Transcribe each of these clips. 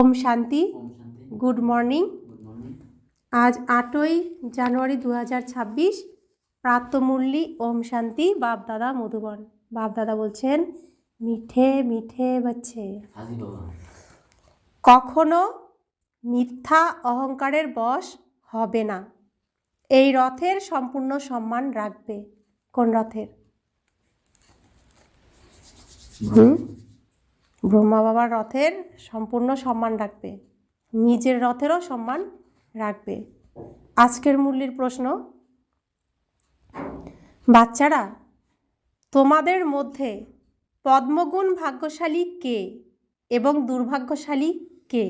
Om Shanti. Good morning. आज 8ই জানুয়ারি 2026 प्रातःमुरली ओम शांति। बाप दादा मधुबन। बाप दादा बोलছেন মিঠে মিঠে बच्चे কখনো মিথ্যা অহংকারের বশ হবে না। এই রথের সম্পূর্ণ সম্মান রাখবে। কোন রথের? ব্রহ্মা বাবার রথের সম্পূর্ণ সম্মান রাখবে, নিজের রথেরও সম্মান রাখবে। আজকের মুরলির প্রশ্ন, বাচ্চারা তোমাদের মধ্যে পদ্মগুণ ভাগ্যশালী কে এবং দুর্ভাগ্যশালী কে?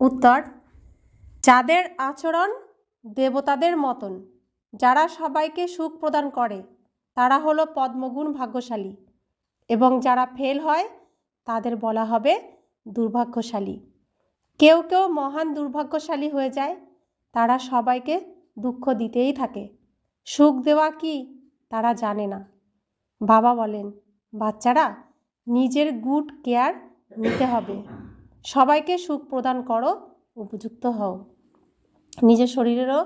উত্তর, যাদের আচরণ দেবতাদের মতন, যারা সবাইকে সুখ প্রদান করে, তারা হলো পদ্মগুণ ভাগ্যশালী, এবং যারা ফেল হয় তাদের বলা হবে দুর্ভাগ্যশালী। কেউ কেউ মহান দুর্ভাগ্যশালী হয়ে যায়, তারা সবাইকে দুঃখ দিতেই থাকে। সুখ দেওয়া কি তারা জানে না। বাবা বলেন, বাচ্চারা নিজের গুড কেয়ার নিতে হবে, সবাইকে সুখ প্রদান করো, উপযুক্ত হও। নিজের শরীরেরও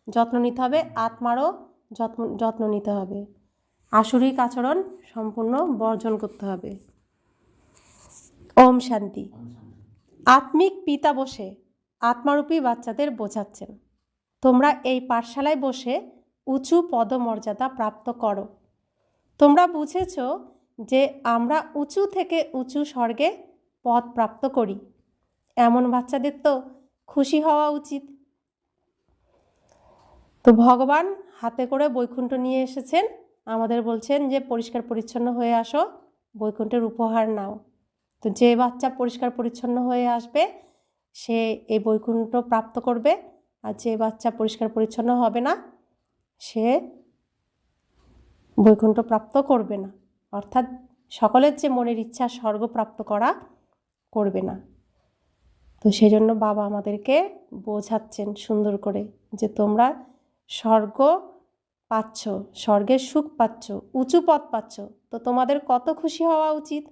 যত্ন নিতে হবে, আত্মারও যত্ন নিতে হবে। আসরিক আচরণ সম্পূর্ণ বর্জন করতে হবে। ওম শান্তি। আত্মিক পিতা বসে আত্মারূপী বাচ্চাদের বোঝাচ্ছেন, তোমরা এই পাঠশালায় বসে উঁচু পদমর্যাদা প্রাপ্ত করো। তোমরা বুঝেছ যে আমরা উঁচু থেকে উঁচু স্বর্গে পদ প্রাপ্ত করি। এমন বাচ্চাদের তো খুশি হওয়া উচিত। তো ভগবান হাতে করে বৈকুণ্ঠ নিয়ে এসেছেন, আমাদের বলছেন যে পরিষ্কার পরিচ্ছন্ন হয়ে আসো, বৈকুণ্ঠের উপহার নাও। তো যে বাচ্চা পরিষ্কার পরিচ্ছন্ন হয়ে আসবে সে এই বৈকুণ্ঠ প্রাপ্ত করবে, আর যে বাচ্চা পরিষ্কার পরিচ্ছন্ন হবে না সে বৈকুণ্ঠ প্রাপ্ত করবে না। অর্থাৎ সকলের যে মনের ইচ্ছা স্বর্গ প্রাপ্ত করা, করবে না। তো সেই জন্য বাবা আমাদেরকে বোঝাচ্ছেন সুন্দর করে যে তোমরা স্বর্গ পাচ্ছ, স্বর্গের সুখ পাচ্ছ, উঁচু পদ পাচ্ছ, তো তোমাদের কত খুশি হওয়া উচিত।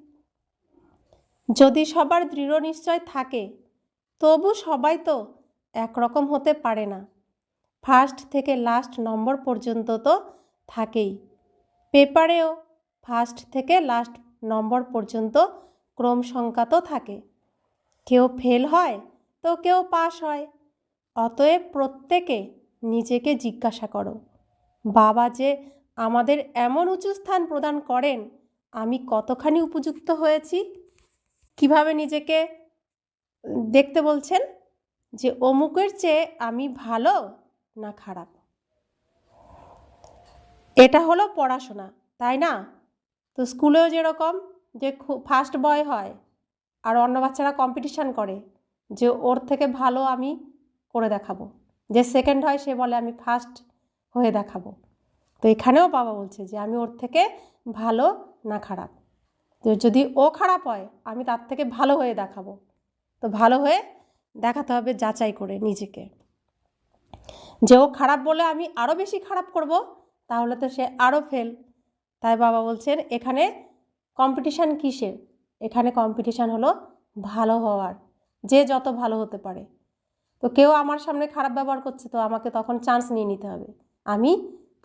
যদি সবার দৃঢ় নিশ্চয় থাকে, তবু সবাই তো একরকম হতে পারে না। ফার্স্ট থেকে লাস্ট নম্বর পর্যন্ত তো থাকেই। পেপারেও ফার্স্ট থেকে লাস্ট নম্বর পর্যন্ত ক্রম সংখ্যা তো থাকে। কেউ ফেল হয় তো কেউ পাস হয়। অতএব প্রত্যেকে নিজেকে জিজ্ঞাসা করো, বাবা যে আমাদের এমন উঁচু স্থান প্রদান করেন, আমি কতখানি উপযুক্ত হয়েছি। কিভাবে নিজেকে দেখতে বলছেন যে অমুকের চেয়ে আমি ভালো না খারাপ। এটা হলো পড়াশোনা, তাই না? তো স্কুলেও যেরকম যে ফার্স্ট বয় হয় আর অন্য বাচ্চারা কম্পিটিশান করে যে ওর থেকে ভালো আমি করে দেখাবো, যে সেকেন্ড হয় সে বলে আমি ফার্স্ট হয়ে দেখাবো। তো এখানেও বাবা বলছে যে আমি ওর থেকে ভালো না খারাপ। তো যদি ও খারাপ হয় আমি তার থেকে ভালো হয়ে দেখাবো। তো ভালো হয়ে দেখাতে হবে যাচাই করে নিজেকে। যে ও খারাপ বলে আমি আরও বেশি খারাপ করব, তাহলে তো সে আরও ফেল। তাই বাবা বলছেন এখানে কম্পিটিশান কিসের? এখানে কম্পিটিশান হলো ভালো হওয়ার, যে যত ভালো হতে পারে। তো কেউ আমার সামনে খারাপ ব্যবহার করছে, তো আমাকে তখন চান্স নিয়ে নিতে হবে, আমি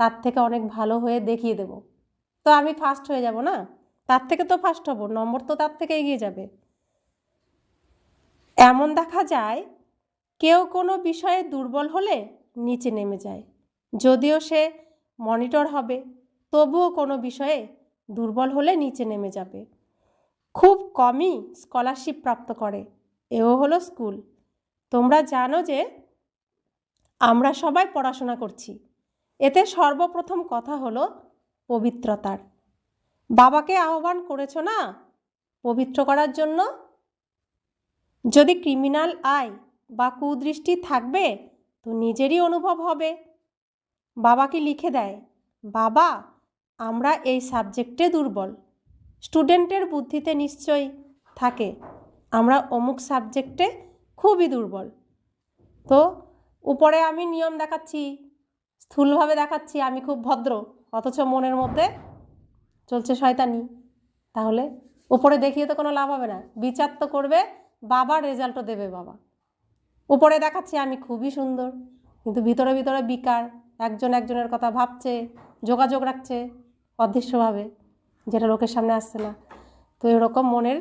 তার থেকে অনেক ভালো হয়ে দেখিয়ে দেব। তো আমি ফার্স্ট হয়ে যাব না, তার থেকে তো ফার্স্ট হব, নম্বর তো তার থেকে এগিয়ে যাবে। এমন দেখা যায় কেউ কোনো বিষয়ে দুর্বল হলে নিচে নেমে যায়। যদিও সে মনিটর হবে, তবুও কোনো বিষয়ে দুর্বল হলে নিচে নেমে যাবে। খুব কমই স্কলারশিপ প্রাপ্ত করে, এও হলো স্কুল। তোমরা জানো যে আমরা সবাই পড়াশোনা করছি। এতে সর্বপ্রথম কথা হলো পবিত্রতার। বাবাকে আহ্বান করেছো না পবিত্র করার জন্য? যদি ক্রিমিনাল আয় বা কুদৃষ্টি থাকবে তো নিজেরই অনুভব হবে। বাবা কি লিখে দেয়, বাবা আমরা এই সাবজেক্টে দুর্বল। স্টুডেন্টের বুদ্ধিতে নিশ্চয়ই থাকে আমরা অমুক সাবজেক্টে খুবই দুর্বল। তো উপরে আমি নিয়ম দেখাচ্ছি, স্থূলভাবে দেখাচ্ছি আমি খুব ভদ্র, অথচ মনের মধ্যে চলছে শয়তানি। তাহলে উপরে দেখিয়ে তো কোনো লাভ হবে না। বিচার তো করবে বাবার রেজাল্টও দেবে বাবা। উপরে দেখাচ্ছে আমি খুবই সুন্দর, কিন্তু ভিতরে ভিতরে বিকার, একজন একজনের কথা ভাবছে, যোগাযোগ রাখছে অদৃশ্যভাবে, যেটা লোকের সামনে আসছে না। তো এরকম মনের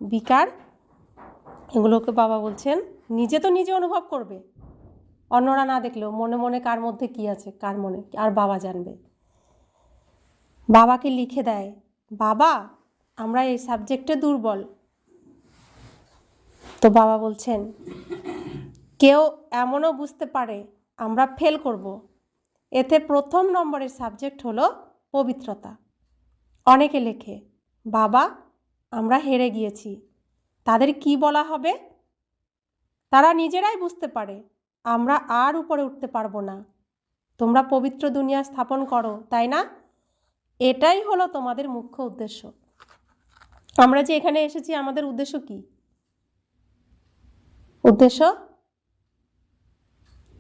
বিকার, এগুলোকে বাবা বলছেন নিজে তো নিজে অনুভব করবে, অন্যরা না দেখলেও মনে মনে কার মধ্যে কি আছে, কার মনে আর বাবা জানবে। বাবাকে লিখে দেয়, বাবা আমরা এই সাবজেক্টে দুর্বল। তো বাবা বলছেন কেউ এমনও বুঝতে পারে আমরা ফেল করব, এতে প্রথম নম্বরের সাবজেক্ট হলো পবিত্রতা। অনেকে লেখে, বাবা আমরা হেরে গিয়েছি, তাদের কি বলা হবে? তারা নিজেরাই বুঝতে পারে আমরা আর উপরে উঠতে পারবো না। তোমরা পবিত্র দুনিয়া স্থাপন করো, তাই না? এটাই হলো তোমাদের মুখ্য উদ্দেশ্য। আমরা যে এখানে এসেছি আমাদের উদ্দেশ্য কি? উদ্দেশ্য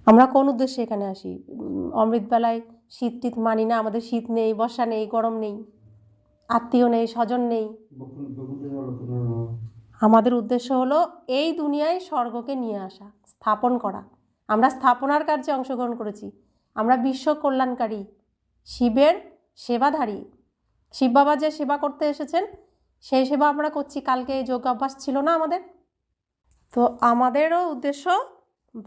আমরা কোন উদ্দেশ্যে এখানে আসি? অমৃতবেলায় শীত টিত মানি না, আমাদের শীত নেই, বর্ষা নেই, গরম নেই, আত্মীয় নেই, স্বজন নেই। আমাদের উদ্দেশ্য হলো এই দুনিয়ায় স্বর্গকে নিয়ে আসা, স্থাপন করা। আমরা স্থাপনার কার্যে অংশগ্রহণ করেছি। আমরা বিশ্ব কল্যাণকারী, শিবের সেবাধারী। শিব বাবা যে সেবা করতে এসেছেন সেই সেবা আমরা করছি। কালকে এই যোগ অভ্যাস ছিল না আমাদের? তো আমাদেরও উদ্দেশ্য,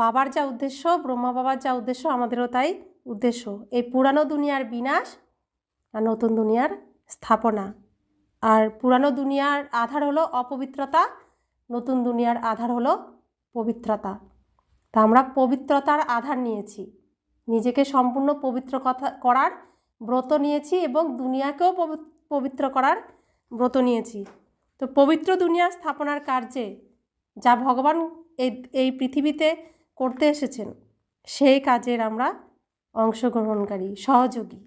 বাবার যা উদ্দেশ্য, ব্রহ্মা বাবার যা উদ্দেশ্য, আমাদেরও তাই উদ্দেশ্য। এই পুরানো দুনিয়ার বিনাশ আর নতুন দুনিয়ার স্থাপনা। আর পুরানো দুনিয়ার আধার হলো অপবিত্রতা, নতুন দুনিয়ার আধার হলো পবিত্রতা। তা আমরা পবিত্রতার আধার নিয়েছি, নিজেকে সম্পূর্ণ পবিত্র করার ব্রত নিয়েছি এবং দুনিয়াকেও পবিত্র করার ব্রত নিয়েছি। তো পবিত্র দুনিয়া স্থাপনার কার্যে যা ভগবান এই পৃথিবীতে করতে এসেছেন সেই কাজের আমরা অংশগ্রহণকারী, সহযোগী।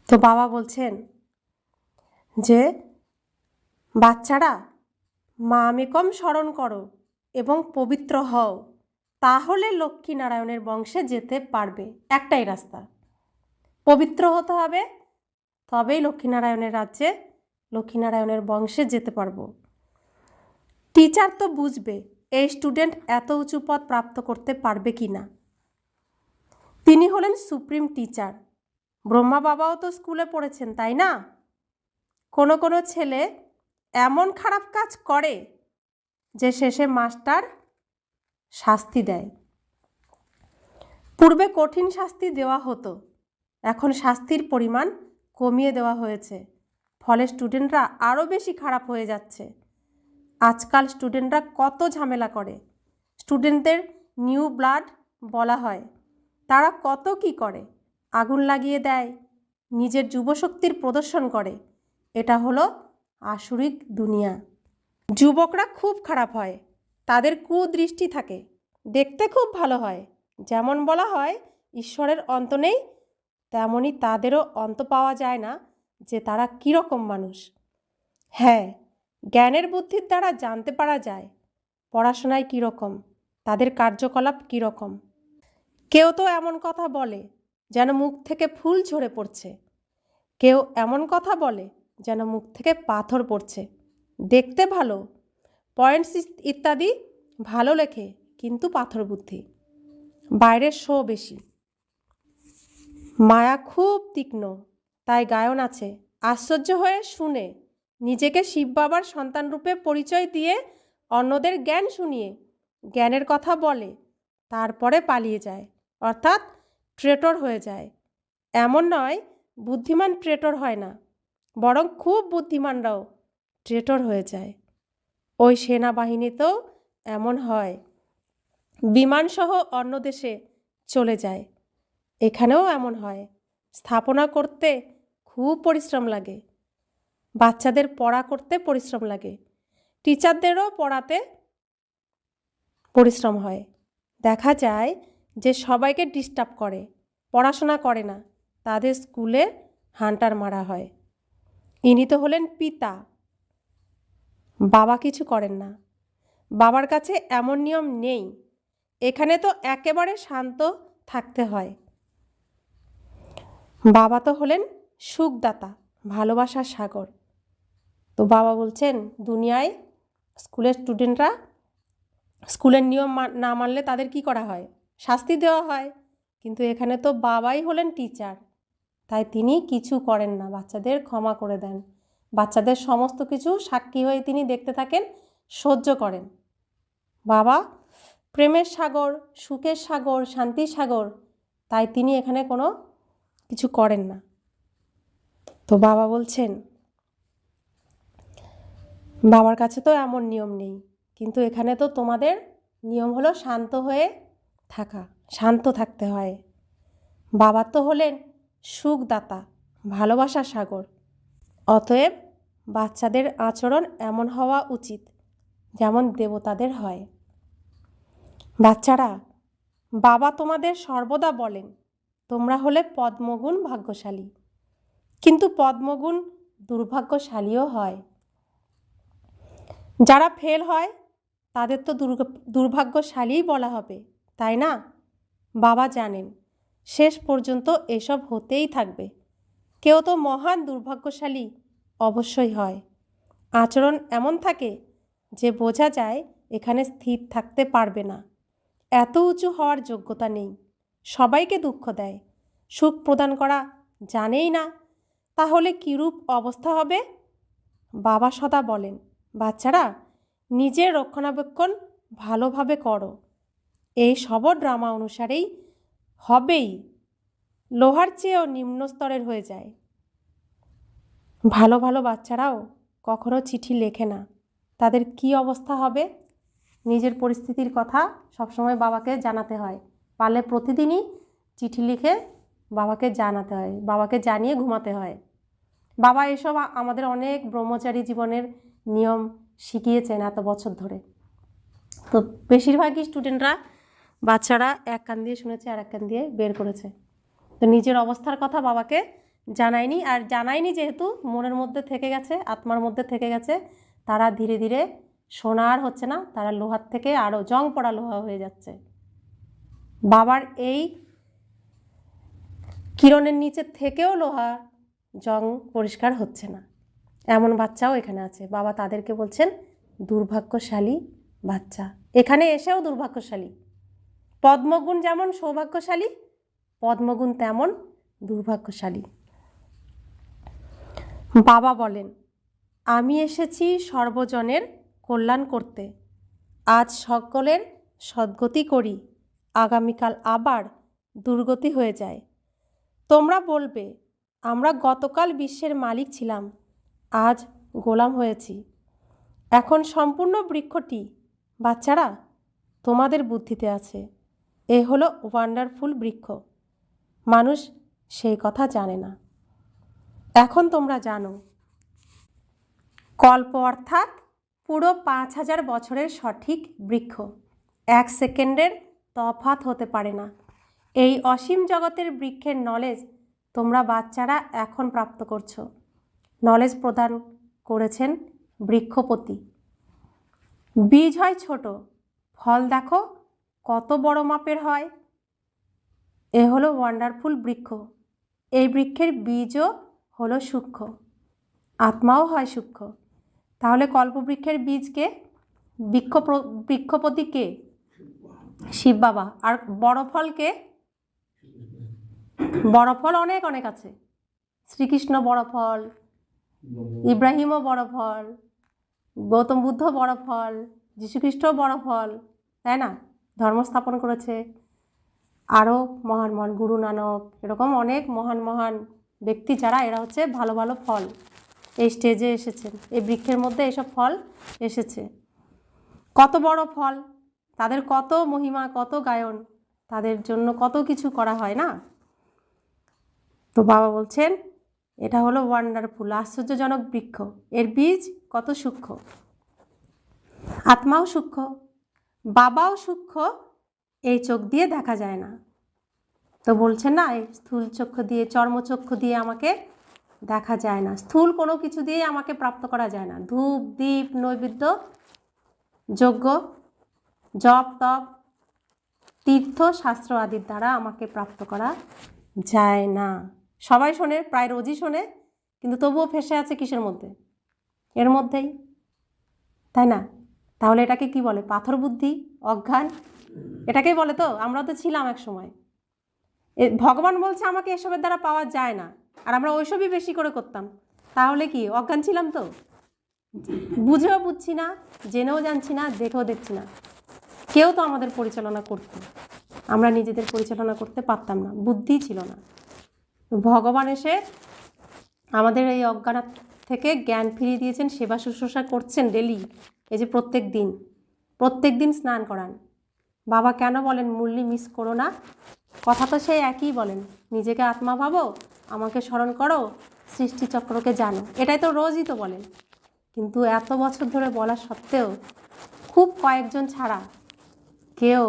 তো বাবা বলছেন যে বাচ্চারা মামেকম স্মরণ করো এবং পবিত্র হও, তাহলে লক্ষ্মীনারায়ণের বংশে যেতে পারবে। একটাই রাস্তা, পবিত্র হতে হবে, তবেই লক্ষ্মীনারায়ণের রাজ্যে, লক্ষ্মীনারায়ণের বংশে যেতে পারবো। টিচার তো বুঝবে এই স্টুডেন্ট এত উঁচু পদ প্রাপ্ত করতে পারবে কি না। তিনি হলেন সুপ্রিম টিচার। ব্রহ্মা বাবাও তো স্কুলে পড়েছেন, তাই না? কোনো কোনো ছেলে এমন খারাপ কাজ করে যে শেষে মাস্টার শাস্তি দেয়। পূর্বে কঠিন শাস্তি দেওয়া হতো, এখন শাস্তির পরিমাণ কমিয়ে দেওয়া হয়েছে, ফলে স্টুডেন্টরা আরও বেশি খারাপ হয়ে যাচ্ছে। আজকাল স্টুডেন্টরা কত ঝামেলা করে, স্টুডেন্টদের নিউ ব্লাড বলা হয়। তারা কত কি করে, আগুন লাগিয়ে দেয়, নিজের যুবশক্তির প্রদর্শন করে। এটা হলো আসুরিক দুনিয়া। যুবকরা খুব খারাপ হয়, তাদের কুদৃষ্টি থাকে, দেখতে খুব ভালো হয়। যেমন বলা হয় ঈশ্বরের অন্ত নেই, তেমনই তাদেরও অন্ত পাওয়া যায় না যে তারা কীরকম মানুষ। হ্যাঁ, জ্ঞানের বুদ্ধির দ্বারা জানতে পারা যায় পড়াশোনায় কীরকম, তাদের কার্যকলাপ কীরকম। কেউ তো এমন কথা বলে যেন মুখ থেকে ফুল ঝরে পড়ছে, কেউ এমন কথা বলে যেন মুখ থেকে পাথর পড়ছে। দেখতে ভালো, পয়েন্টস ইত্যাদি ভালো লেখে, কিন্তু পাথর বুদ্ধি, বাইরের শো বেশি। মায়া খুব তীক্ষ্ণ, তাই গায়ন আছে। আশ্চর্য হয়ে শুনে, নিজেকে শিব বাবার সন্তানরূপে পরিচয় দিয়ে অন্যদের জ্ঞান শুনিয়ে জ্ঞানের কথা বলে, তারপরে পালিয়ে যায়, অর্থাৎ ট্রেটর হয়ে যায়। এমন নয় বুদ্ধিমান ট্রেটর হয় না, বরং খুব বুদ্ধিমানরাও ট্রেটর হয়ে যায়। ওই সেনাবাহিনীতেও এমন হয়, বিমানসহ অন্য দেশে চলে যায়। এখানেও এমন হয়, স্থাপনা করতে খুব পরিশ্রম লাগে, বাচ্চাদের পড়া করতে পরিশ্রম লাগে, টিচারদেরও পড়াতে পরিশ্রম হয়। দেখা যায় যে সবাইকে ডিস্টার্ব করে, পড়াশোনা করে না, তাদের স্কুলে হান্টার মারা হয়। ইনি তো হলেন পিতা, বাবা কিছু করেন না। বাবার কাছে এমন নিয়ম নেই, এখানে তো একেবারে শান্ত থাকতে হয়। বাবা তো হলেন সুখদাতা, ভালোবাসার সাগর। তো বাবা বলছেন দুনিয়ায় স্কুলের স্টুডেন্টরা স্কুলের নিয়ম না মানলে তাদের কি করা হয়? শাস্তি দেওয়া হয়। কিন্তু এখানে তো বাবাই হলেন টিচার, তাই তিনি কিছু করেন না, বাচ্চাদের ক্ষমা করে দেন। বাচ্চাদের সমস্ত কিছু সাক্ষী হয়ে তিনি দেখতে থাকেন, সহ্য করেন। বাবা প্রেমের সাগর, সুখের সাগর, শান্তির সাগর, তাই তিনি এখানে কোনো কিছু করেন না। তো বাবা বলছেন, বাবার কাছে তো এমন নিয়ম নেই, কিন্তু এখানে তো তোমাদের নিয়ম হলো শান্ত হয়ে থাকা, শান্ত থাকতে হয়। বাবা তো হলেন সুখদাতা, ভালোবাসার সাগর। অতএব বাচ্চাদের আচরণ এমন হওয়া উচিত যেমন দেবতাদের হয়। বাচ্চারা, বাবা তোমাদের সর্বদা বলেন তোমরা হলে পদ্মগুণ ভাগ্যশালী, কিন্তু পদ্মগুণ দুর্ভাগ্যশালীও হয়। যারা ফেল হয় তাদের তো দুর্ভাগ্যশালীই বলা হবে, তাই না? বাবা জানেন শেষ পর্যন্ত এসব হতেই থাকবে। কেউ তো মহান দুর্ভাগ্যশালী অবশ্যই হয়। আচরণ এমন থাকে যে বোঝা যায় এখানে স্থির থাকতে পারবে না, এত উঁচু হওয়ার যোগ্যতা নেই, সবাইকে দুঃখ দেয়, সুখ প্রদান করা জানেই না, তাহলে কীরূপ অবস্থা হবে? বাবা সদা বলেন, বাচ্চারা নিজের রক্ষণাবেক্ষণ ভালোভাবে করো। এই সব ড্রামা অনুসারেই হবেই, লোহার চেয়েও নিম্ন স্তরের হয়ে যায়। ভালো ভালো বাচ্চারাও কখনো চিঠি লেখে না, তাদের কি অবস্থা হবে? নিজের পরিস্থিতির কথা সবসময় বাবাকে জানাতে হয়, পারলে প্রতিদিনই চিঠি লিখে বাবাকে জানাতে হয়, বাবাকে জানিয়ে ঘুমাতে হয়। বাবা এসব আমাদের অনেক ব্রহ্মচারী জীবনের নিয়ম শিখিয়েছেন এত বছর ধরে। তো বেশিরভাগই স্টুডেন্টরা, বাচ্চারা এক কান দিয়ে শুনেছে আর এক কান দিয়ে বের করেছে। তো নিজের অবস্থার কথা বাবাকে জানায়নি, আর জানায়নি যেহেতু মনের মধ্যে থেকে গেছে, আত্মার মধ্যে থেকে গেছে, তারা ধীরে ধীরে সোনার হচ্ছে না, তারা লোহার থেকে আরও জং পড়া লোহা হয়ে যাচ্ছে। বাবার এই কিরণের নিচে থেকেও লোহা জং পরিষ্কার হচ্ছে না, এমন বাচ্চাও এখানে আছে। বাবা তাদেরকে বলছেন দুর্ভাগ্যশালী বাচ্চা, এখানে এসেও দুর্ভাগ্যশালী। পদ্মগুণ যেমন সৌভাগ্যশালী, পদ্মগুণ তেমন দুর্ভাগ্যশালী। বাবা বলেন, আমি এসেছি সর্বজনের কল্যাণ করতে। আজ সকলের সদ্গতি করি, আগামীকাল আবার দুর্গতি হয়ে যায়। তোমরা বলবে আমরা গতকাল বিশ্বের মালিক ছিলাম, আজ গোলাম হয়েছি। এখন সম্পূর্ণ বৃক্ষটি বাচ্চারা তোমাদের বুদ্ধিতে আছে। এ হলো ওয়ান্ডারফুল বৃক্ষ। মানুষ সেই কথা জানে না, এখন তোমরা জানো। কল্প অর্থাৎ পুরো 5000 বছরের সঠিক বৃক্ষ, 1 সেকেন্ডের তফাৎ হতে পারে না। এই অসীম জগতের বৃক্ষের নলেজ তোমরা বাচ্চারা এখন প্রাপ্ত করছো। নলেজ প্রদান করেছেন বৃক্ষপতি। বীজ হয় ছোট, ফল দেখো কত বড় মাপের হয়। এ হলো ওয়ান্ডারফুল বৃক্ষ। এই বৃক্ষের বীজও হলো সূক্ষ্ম, আত্মাও হয় সূক্ষ্ম। তাহলে কল্পবৃক্ষের বীজকে, বৃক্ষপতি কে? শিব বাবা। আর বড় ফলকে? বড় ফল অনেক অনেক আছে, শ্রীকৃষ্ণ বড় ফল, ইব্রাহিমও বড় ফল, গৌতম বুদ্ধ বড় ফল, যীশুখ্রিস্টও বড় ফল, তাই না? ধর্ম স্থাপন করেছে। আরও মহান মহান গুরু নানক, এরকম অনেক মহান মহান ব্যক্তি যারা, এরা হচ্ছে ভালো ভালো ফল এই স্টেজে এসেছেন, এই বৃক্ষের মধ্যে এসব ফল এসেছে। কত বড় ফল, তাদের কত মহিমা, কত গায়ন, তাদের জন্য কত কিছু করা হয় না? তো বাবা বলছেন এটা হলো ওয়ান্ডারফুল, আশ্চর্যজনক বৃক্ষ। এর বীজ কত সূক্ষ্ম, আত্মাও সূক্ষ্ম, বাবাও সূক্ষ্ম, এই চোখ দিয়ে দেখা যায় না। তো বলছেন না, এই স্থূল চক্ষু দিয়ে, চর্মচক্ষু দিয়ে আমাকে দেখা যায় না, স্থূল কোনো কিছু দিয়ে আমাকে প্রাপ্ত করা যায় না। ধূপ, দীপ, নৈবেদ্য, যজ্ঞ, জপ, তপ, তীর্থ, শাস্ত্র আদির দ্বারা আমাকে প্রাপ্ত করা যায় না। সবাই শোনে, প্রায় রোজই শোনে, কিন্তু তবুও ফেসে আছে কিসের মধ্যে? এর মধ্যেই, তাই না? তাহলে এটাকে কি বলে? পাথর বুদ্ধি, অজ্ঞান, এটাকেই বলে। তো আমরা তো ছিলাম এক সময়। ভগবান বলছে আমাকে এসবের দ্বারা পাওয়া যায় না, আর আমরা ওইসবই বেশি করে করতাম। তাহলে কি অজ্ঞান ছিলাম? তো বুঝেও বুঝছি না, জেনেও জানছি না, দেখেও দেখছি না। কেউ তো আমাদের পরিচালনা করতো, আমরা নিজেদের পরিচালনা করতে পারতাম না, বুদ্ধি ছিল না। ভগবান এসে আমাদের এই অজ্ঞান থেকে জ্ঞান ফিরিয়ে দিয়েছেন, সেবা শুশ্রূষা করছেন ডেলি। এই যে প্রত্যেক দিন স্নান করান। বাবা কেন বলেন মুরলি মিস করো না? কথা তো সেই একই বলেন, নিজেকে আত্মা ভাবো, আমাকে স্মরণ করো, সৃষ্টিচক্রকে জানো। এটাই তো রোজই তো বলেন। কিন্তু এত বছর ধরে বলা সত্ত্বেও খুব কয়েকজন ছাড়া কেউ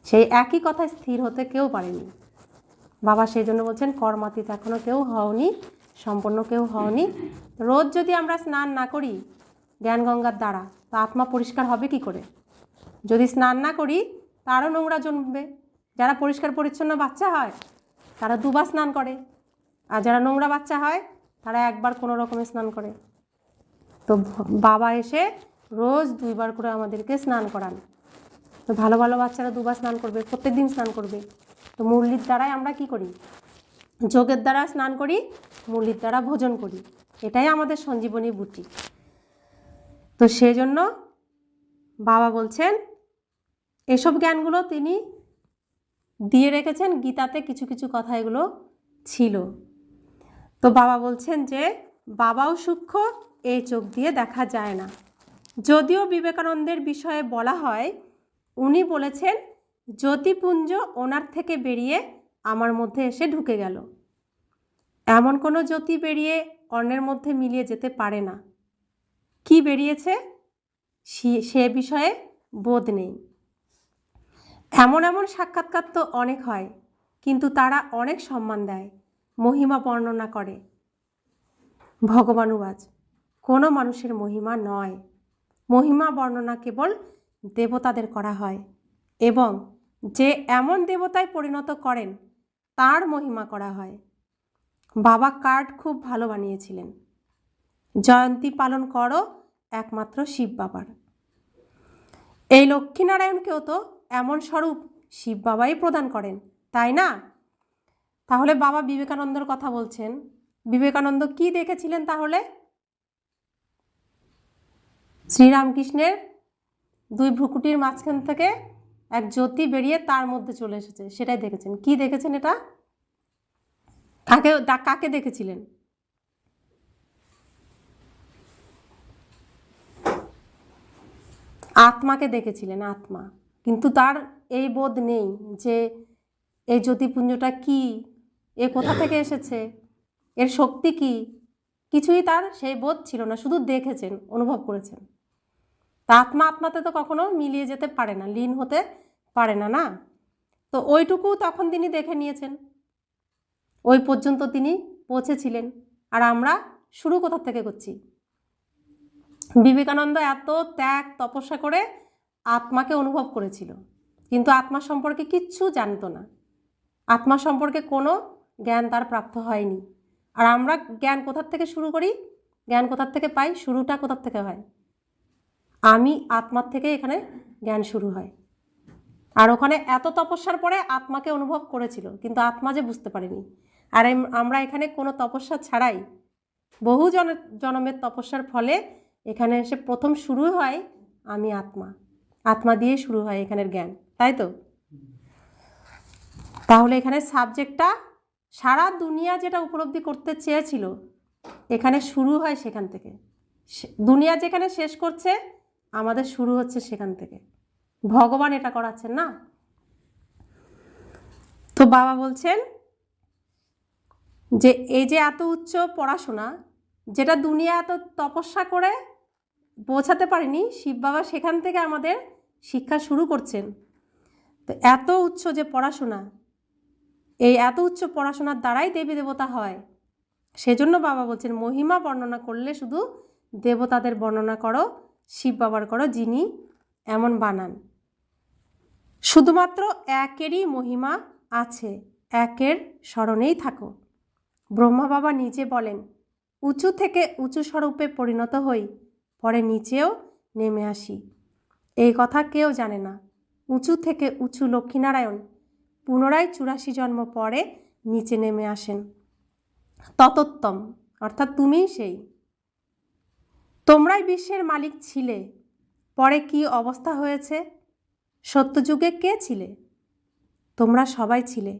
সেই একই কথায় স্থির হতে কেউ পারেনি। বাবা সেই জন্য বলছেন কর্মাতীত এখনও কেউ হওনি, সম্পন্ন কেউ হওনি। রোজ যদি আমরা স্নান না করি জ্ঞান গঙ্গার দ্বারা, তো আত্মা পরিষ্কার হবে কি করে? যদি স্নান না করি তারও নোংরা জন্মবে। যারা পরিষ্কার পরিচ্ছন্ন বাচ্চা হয় তারা দুবার স্নান করে, আর যারা নোংরা বাচ্চা হয় তারা একবার কোনো রকমে স্নান করে। তো বাবা এসে রোজ 2 বার করে আমাদেরকে স্নান করান। তো ভালো ভালো বাচ্চারা 2 বার স্নান করবে, প্রত্যেক দিন স্নান করবে। তো মুরলির দ্বারাই আমরা কি করি? যোগের দ্বারা স্নান করি, মুরলির দ্বারা ভোজন করি। এটাই আমাদের সঞ্জীবনী বুটি। তো সেই জন্য বাবা বলছেন এসব জ্ঞানগুলো তিনি দিয়ে রেখেছেন। গীতাতে কিছু কিছু কথা এগুলো ছিল। তো বাবা বলছেন যে বাবাও সূক্ষ্ম, এই চোখ দিয়ে দেখা যায় না। যদিও বিবেকানন্দের বিষয়ে বলা হয়, উনি বলেছেন জ্যোতিপুঞ্জ ওনার থেকে বেরিয়ে আমার মধ্যে এসে ঢুকে গেল। এমন কোনো জ্যোতি বেরিয়ে অন্যের মধ্যে মিলিয়ে যেতে পারে না। কি বেরিয়েছে সে বিষয়ে বোধ নেই। এমন এমন সাক্ষাৎকার তো অনেক হয়, কিন্তু তারা অনেক সম্মান দেয়, মহিমা বর্ণনা করে। ভগবানুবাজ কোনো মানুষের মহিমা নয়। মহিমা বর্ণনা কেবল দেবতাদের করা হয়, এবং যে এমন দেবতায় পরিণত করেন তার মহিমা করা হয়। বাবা কার্ড খুব ভালো বানিয়েছিলেন। জয়ন্তী পালন করো একমাত্র শিব বাবার। এই লক্ষ্মীনারায়ণকেও তো এমন স্বরূপ শিব বাবাই প্রদান করেন, তাই না? তাহলে বাবা বিবেকানন্দর কথা বলছেন। বিবেকানন্দ কি দেখেছিলেন তাহলে? শ্রীরামকৃষ্ণের 2 ভ্রুকুটির মাঝখান থেকে এক জ্যোতি বেরিয়ে তার মধ্যে চলে এসেছে, সেটাই দেখেছেন। কি দেখেছেন এটা? কাকে দেখেছিলেন? আত্মাকে দেখেছিলেন, আত্মা। কিন্তু তার এই বোধ নেই যে এই জ্যোতিপুঞ্জটা কি, এ কোথা থেকে এসেছে, এর শক্তি কি, কিছুই তার সেই বোধ ছিল না। শুধু দেখেছেন, অনুভব করেছেন। তা আত্মা আত্মাতে তো কখনো মিলিয়ে যেতে পারে না, লীন হতে পারে না, না? তো ওইটুকু তখন তিনি দেখে নিয়েছেন, ওই পর্যন্ত তিনি পৌঁছেছিলেন। আর আমরা শুরু কোথা থেকে করছি? বিবেকানন্দ এত ত্যাগ তপস্যা করে আত্মাকে অনুভব করেছিল, কিন্তু আত্মা সম্পর্কে কিচ্ছু জানতো না। আত্মা সম্পর্কে কোনো জ্ঞান তার প্রাপ্ত হয়নি। আর আমরা জ্ঞান কোথার থেকে শুরু করি, জ্ঞান কোথার থেকে পাই, শুরুটা কোথার থেকে হয়? আমি আত্মার থেকে এখানে জ্ঞান শুরু হয়। আর ওখানে এত তপস্যার পরে আত্মাকে অনুভব করেছিল, কিন্তু আত্মা যে বুঝতে পারেনি। আর আমরা এখানে কোনো তপস্যা ছাড়াই বহু জনমের তপস্যার ফলে এখানে এসে প্রথম শুরু হয় আমি আত্মা। আত্মা দিয়ে শুরু হয় এখানের জ্ঞান, তাই তো? তাহলে এখানে সাবজেক্টটা সারা দুনিয়া যেটা উপলব্ধি করতে চেয়েছিল এখানে শুরু হয় সেখান থেকে। দুনিয়া যেখানে শেষ করছে আমাদের শুরু হচ্ছে সেখান থেকে। ভগবান এটা করাচ্ছেন না? তো বাবা বলছেন যে এই যে এত উচ্চ পড়াশোনা, যেটা দুনিয়া এত তপস্যা করে পৌঁছাতে পারেনি, শিব বাবা সেখান থেকে আমাদের শিক্ষা শুরু করছেন। তো এত উচ্চ যে পড়াশোনা, এই এত উচ্চ পড়াশোনার দ্বারাই দেবী দেবতা হয়। সেজন্য বাবা বলছেন মহিমা বর্ণনা করলে শুধু দেবতাদের বর্ণনা করো, শিব বাবার করো, যিনি এমন বানান। শুধুমাত্র একেরই মহিমা আছে, একের স্মরণেই থাকো। ব্রহ্মা বাবা নিজে বলেন উঁচু থেকে উঁচু স্বরূপে পরিণত হই, পরে নিচেও নেমে আসি। এই কথা কেউ জানে না। উঁচু থেকে উঁচু লক্ষ্মীনারায়ণ পুনরায় 84 জন্ম পরে নিচে নেমে আসেন। ততোত্তম অর্থাৎ তুমিই সেই। তোমরাই বিশ্বের মালিক ছিলে, পরে কি অবস্থা হয়েছে? সত্যযুগে কে ছিলে? তোমরা সবাই ছিলে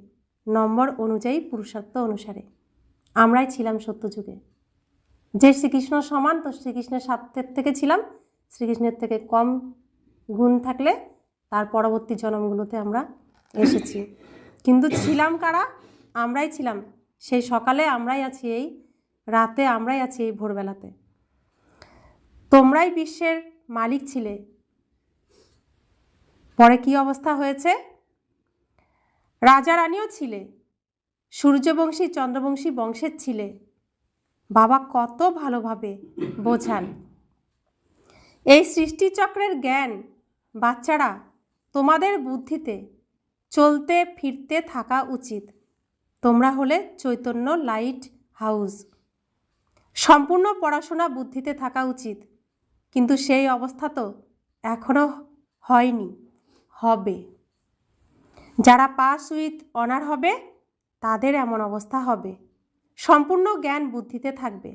নম্বর অনুযায়ী, পুরুষার্থ অনুসারে। আমরাই ছিলাম সত্যযুগে। যে শ্রীকৃষ্ণ সমান, তো শ্রীকৃষ্ণের সাথে থেকে ছিলাম। শ্রীকৃষ্ণের থেকে কম গুণ থাকলে তার পরবর্তী জন্মগুলোতে আমরা এসেছি। কিন্তু ছিলাম কারা? আমরাই ছিলাম। সেই সকালে আমরাই আছি, এই রাতে আমরাই আছি, এই ভোরবেলাতে। তোমরাই বিশ্বের মালিক ছিলে, পরে কি অবস্থা হয়েছে? রাজা রানীও ছিলে, সূর্যবংশী চন্দ্রবংশী বংশের ছিলে। বাবা কত ভালোভাবে বোঝান। এই সৃষ্টিচক্রের জ্ঞান বাচ্চারা তোমাদের বুদ্ধিতে চলতে ফিরতে থাকা উচিত। তোমরা হলে চৈতন্য লাইট হাউস। সম্পূর্ণ পড়াশোনা বুদ্ধিতে থাকা উচিত, কিন্তু সেই অবস্থা তো এখনো হয়নি, হবে। যারা পাস উইথ অনার হবে তাদের এমন অবস্থা হবে। সম্পূর্ণ জ্ঞান বুদ্ধিতে থাকবে।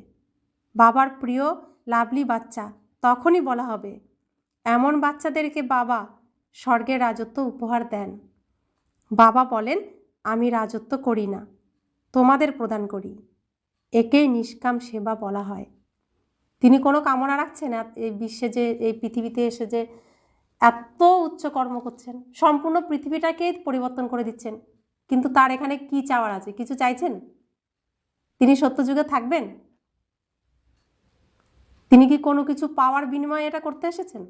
বাবার প্রিয় লাভলি বাচ্চা তখনই বলা হবে। এমন বাচ্চাদেরকে বাবা স্বর্গের রাজত্ব উপহার দেন। বাবা বলেন, আমি রাজত্ব করি না, তোমাদের প্রদান করি। একেই নিষ্কাম সেবা বলা হয়। তিনি কোনো কামনা রাখছেন না এই বিশ্বে, যে এই পৃথিবীতে এসে যে এত উচ্চ কর্ম করছেন, সম্পূর্ণ পৃথিবীটাকে পরিবর্তন করে দিচ্ছেন, কিন্তু তার এখানে কি চাওয়ার আছে? কিছু চাইছেন? তিনি সত্যযুগে থাকবেন? তিনি কি কোনো কিছু পাওয়ার বিনিময়ে এটা করতে এসেছেন?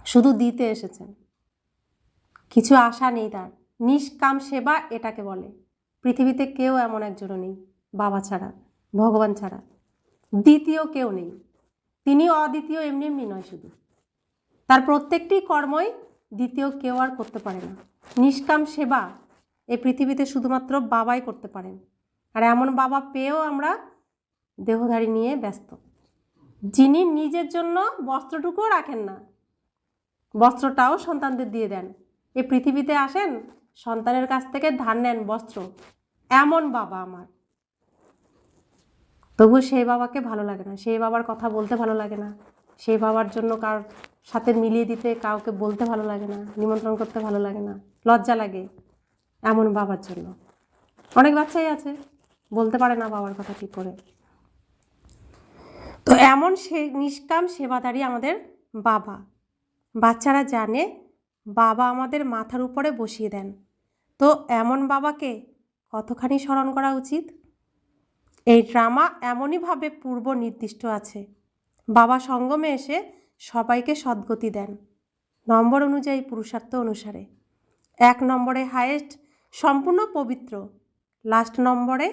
শুধু দিতে এসেছেন। কিছু আশা নেই তার। নিষ্কাম সেবা এটাকে বলে। পৃথিবীতে কেউ এমন একজনও নেই বাবা ছাড়া, ভগবান ছাড়া। দ্বিতীয় কেউ নেই। তিনি অদ্বিতীয়, এমনি এমনি নয় শুধু। তার প্রত্যেকটি কর্মই দ্বিতীয় কেউ আর করতে পারে না। নিষ্কাম সেবা এই পৃথিবীতে শুধুমাত্র বাবাই করতে পারেন। আর এমন বাবা পেয়েও আমরা দেহধারী নিয়ে ব্যস্ত, যিনি নিজের জন্য বস্ত্রটুকুও রাখেন না, বস্ত্রটাও সন্তানদের দিয়ে দেন। এই পৃথিবীতে আসেন, সন্তানের কাছ থেকে ধার নেন বস্ত্র। এমন বাবা আমার। তবু সেই বাবাকে ভালো লাগে না, সেই বাবার কথা বলতে ভালো লাগে না, সেই বাবার জন্য কার সাথে মিলিয়ে দিতে কাউকে বলতে ভালো লাগে না, নিমন্ত্রণ করতে ভালো লাগে না, লজ্জা লাগে এমন বাবার জন্য। অনেক বাচ্চাই আছে বলতে পারে না বাবার কথা ঠিক করে। তো এমন সে নিষ্কাম সেবাদারী আমাদের বাবা। বাচ্চারা জানে বাবা আমাদের মাথার উপরে বসিয়ে দেন। তো এমন বাবাকে কতখানি স্মরণ করা উচিত? এই ড্রামা এমনইভাবে পূর্ব নির্দিষ্ট আছে। বাবা সঙ্গমে এসে সবাইকে সদ্গতি দেন নম্বর অনুযায়ী, পুরুষার্থ অনুসারে। 1 নম্বরে হায়েস্ট সম্পূর্ণ পবিত্র, লাস্ট নম্বরে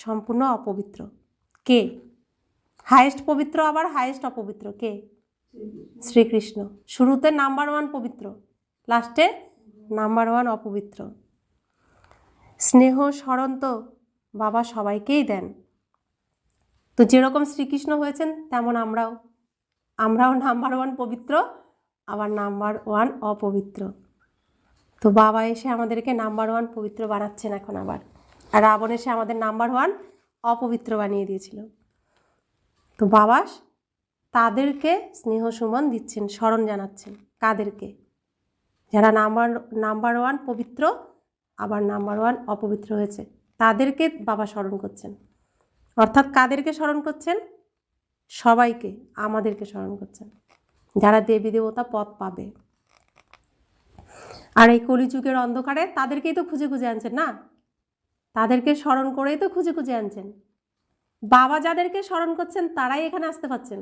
সম্পূর্ণ অপবিত্র। কে হায়েস্ট পবিত্র, আবার হায়েস্ট অপবিত্র? কে? শ্রীকৃষ্ণ। শুরুতে নাম্বার 1 পবিত্র, লাস্টে নাম্বার 1 অপবিত্র। স্নেহ স্মরণ তো বাবা সবাইকেই দেন। তো যেরকম শ্রীকৃষ্ণ হয়েছেন তেমন আমরাও নাম্বার 1 পবিত্র, আবার নাম্বার 1 অপবিত্র। তো বাবা এসে আমাদেরকে নাম্বার 1 পবিত্র বানাচ্ছেন এখন আবার। আর রাবণ এসে আমাদের নাম্বার 1 অপবিত্র বানিয়ে দিয়েছিল। তো বাবা তাদেরকে স্নেহ সুমন দিচ্ছেন, স্মরণ জানাচ্ছেন। কাদেরকে? যারা নাম্বার 1 পবিত্র আবার নাম্বার 1 অপবিত্র হয়েছে, তাদেরকে বাবা স্মরণ করছেন। অর্থাৎ কাদেরকে স্মরণ করছেন? সবাইকে, আমাদেরকে স্মরণ করছেন, যারা দেবী দেবতা পদ পাবে। আর এই কলিযুগের অন্ধকারে তাদেরকেই তো খুঁজে খুঁজে আনছেন না, তাদেরকে স্মরণ করেই তো খুঁজে খুঁজে আনছেন। বাবা যাদেরকে স্মরণ করছেন তারাই এখানে আসতে পারছেন।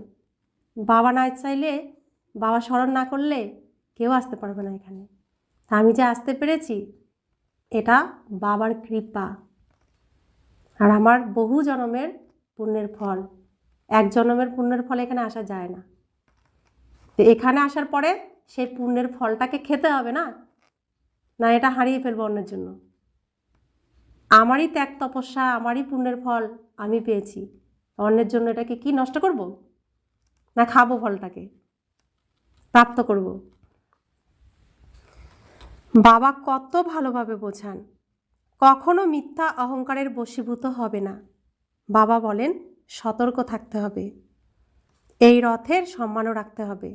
বাবা না চাইলে, বাবা স্মরণ না করলে কেউ আসতে পারবে না এখানে। আমি যে আসতে পেরেছি এটা বাবার কৃপা আর আমার বহু জন্মের পুণ্যের ফল। এক জন্মের পুণ্যের ফল এখানে আসা যায় না। তো এখানে আসার পরে সেই পুণ্যের ফলটাকে খেতে হবে না, না এটা হারিয়ে ফেলবো অন্যের জন্য। আমারই ত্যাগ তপস্যা, আমারই পুণ্যের ফল আমি পেয়েছি, অন্যের জন্য এটাকে কি নষ্ট করব? না খাবো ফলটাকে? প্রাপ্ত করব। বাবা কত ভালোভাবে বোঝান, কখনো মিথ্যা অহংকারের বশীভূত হবে না। বাবা বলেন সতর্ক থাকতে হবে, এই রথের সম্মানও রাখতে হবে।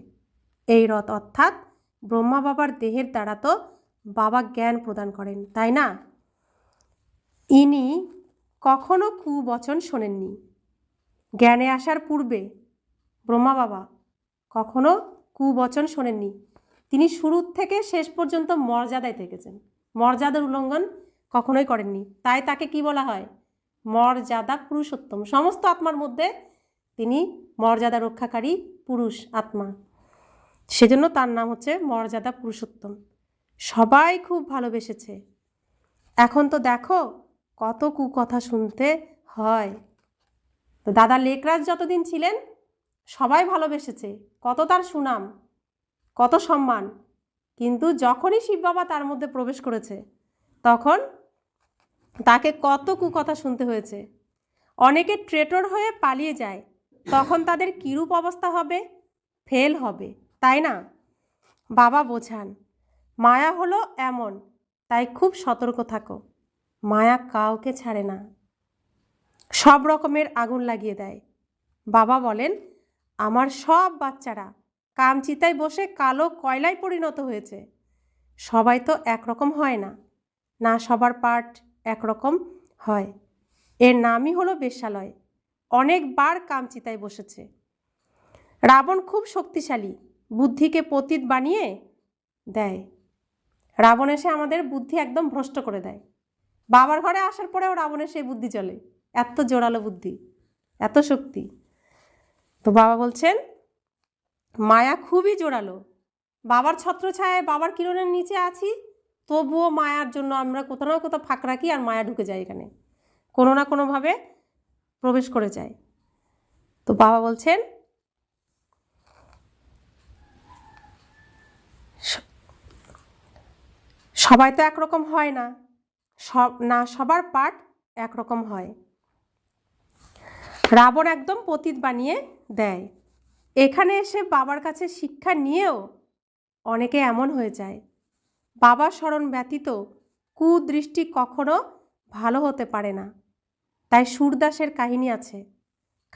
এই রথ অর্থাৎ ব্রহ্মা বাবার দেহের দ্বারা তো বাবা জ্ঞান প্রদান করেন, তাই না? ইনি কখনো কুবচন শোনেননি। জ্ঞানে আসার পূর্বে ব্রহ্মা বাবা কখনো কুবচন শোনেননি। তিনি শুরু থেকে শেষ পর্যন্ত মর্যাদায় থেকেছেন, মর্যাদার উল্লঙ্ঘন কখনোই করেননি। তাই তাকে কি বলা হয়? মর্যাদা পুরুষোত্তম। সমস্ত আত্মার মধ্যে তিনি মর্যাদা রক্ষাকারী পুরুষ আত্মা, সেজন্য তার নাম হচ্ছে মর্যাদা পুরুষোত্তম। সবাই খুব ভালোবেসেছে। এখন তো দেখো কত কুকথা শুনতে হয়। তো দাদা লেকরাজ যতদিন ছিলেন সবাই ভালোবেসেছে, কত তার সুনাম, কত সম্মান। কিন্তু যখনই শিব বাবা তার মধ্যে প্রবেশ করেছে তখন তাকে কত কুকথা শুনতে হয়েছে। অনেকে ট্রেটর হয়ে পালিয়ে যায়, তখন তাদের কিরূপ অবস্থা হবে? ফেল হবে, তাই না? বাবা বোঝান মায়া হলো এমন, তাই খুব সতর্ক থাকো। মায়া কাউকে ছাড়ে না, সব রকমের আগুন লাগিয়ে দেয়। বাবা বলেন আমার সব বাচ্চারা কামচিতায় বসে কালো কয়লায় পরিণত হয়েছে। সবাই তো একরকম হয় না, না সবার পার্ট একরকম হয়। এর নামই হলো বেশ্যালয়। অনেকবার কামচিতায় বসেছে। রাবণ খুব শক্তিশালী, বুদ্ধিকে পতিত বানিয়ে দেয়। রাবণ এসে আমাদের বুদ্ধি একদম ভ্রষ্ট করে দেয়। বাবার ঘরে আসার পরেও রাবণের সেই বুদ্ধি চলে, এত জোরালো বুদ্ধি, এত শক্তি। তো বাবা বলছেন মায়া খুবই জোরালো। বাবার ছত্রছায়ায় বাবার কিরণের নিচে আছি, তবুও মায়ার জন্য আমরা কোথাও না কোথাও ফাঁক রাখি আর মায়া ঢুকে যায়, এখানে কোনো না কোনোভাবে প্রবেশ করে যায়। তো বাবা বলছেন সবাই তো একরকম হয় না, সবার পার্ট একরকম হয়। রাবণ একদম পতিত বানিয়ে দেয়। এখানে এসে বাবার কাছে শিক্ষা নিয়েও অনেকে এমন হয়ে যায়। বাবার স্মরণ ব্যতীত কুদৃষ্টি কখনো ভালো হতে পারে না। তাই সুরদাসের কাহিনী আছে,